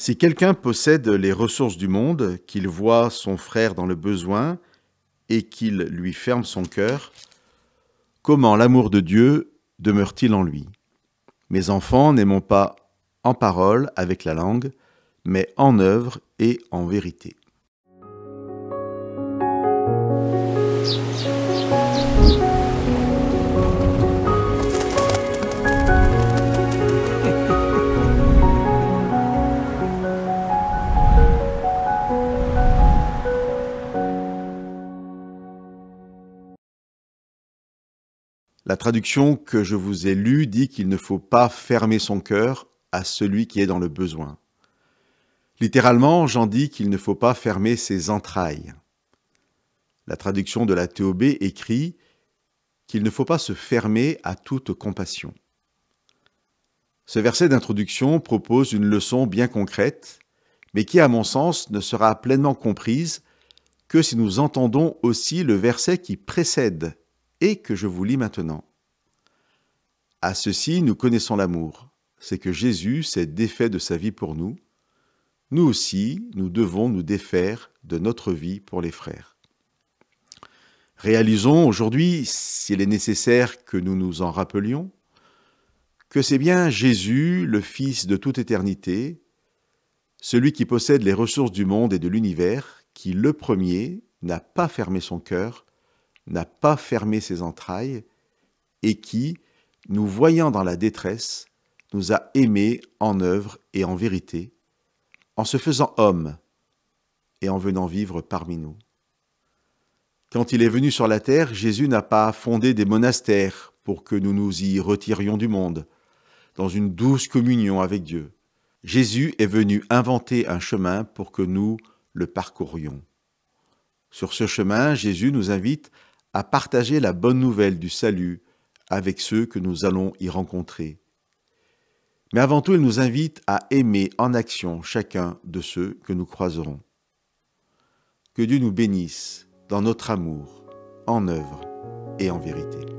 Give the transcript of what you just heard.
Si quelqu'un possède les ressources du monde, qu'il voit son frère dans le besoin et qu'il lui ferme son cœur, comment l'amour de Dieu demeure-t-il en lui? Mes enfants, n'aimons pas en parole avec la langue, mais en œuvre et en vérité. La traduction que je vous ai lue dit qu'il ne faut pas fermer son cœur à celui qui est dans le besoin. Littéralement, Jean dit qu'il ne faut pas fermer ses entrailles. La traduction de la TOB écrit qu'il ne faut pas se fermer à toute compassion. Ce verset d'introduction propose une leçon bien concrète, mais qui, à mon sens, ne sera pleinement comprise que si nous entendons aussi le verset qui précède et que je vous lis maintenant. À ceci, nous connaissons l'amour, c'est que Jésus s'est défait de sa vie pour nous. Nous aussi, nous devons nous défaire de notre vie pour les frères. Réalisons aujourd'hui, s'il est nécessaire que nous nous en rappelions, que c'est bien Jésus, le Fils de toute éternité, celui qui possède les ressources du monde et de l'univers, qui, le premier, n'a pas fermé son cœur, n'a pas fermé ses entrailles, et qui, nous voyant dans la détresse, nous a aimés en œuvre et en vérité, en se faisant homme et en venant vivre parmi nous. Quand il est venu sur la terre, Jésus n'a pas fondé des monastères pour que nous nous y retirions du monde, dans une douce communion avec Dieu. Jésus est venu inventer un chemin pour que nous le parcourions. Sur ce chemin, Jésus nous invite à partager la bonne nouvelle du salut avec ceux que nous allons y rencontrer. Mais avant tout, il nous invite à aimer en action chacun de ceux que nous croiserons. Que Dieu nous bénisse dans notre amour, en œuvre et en vérité.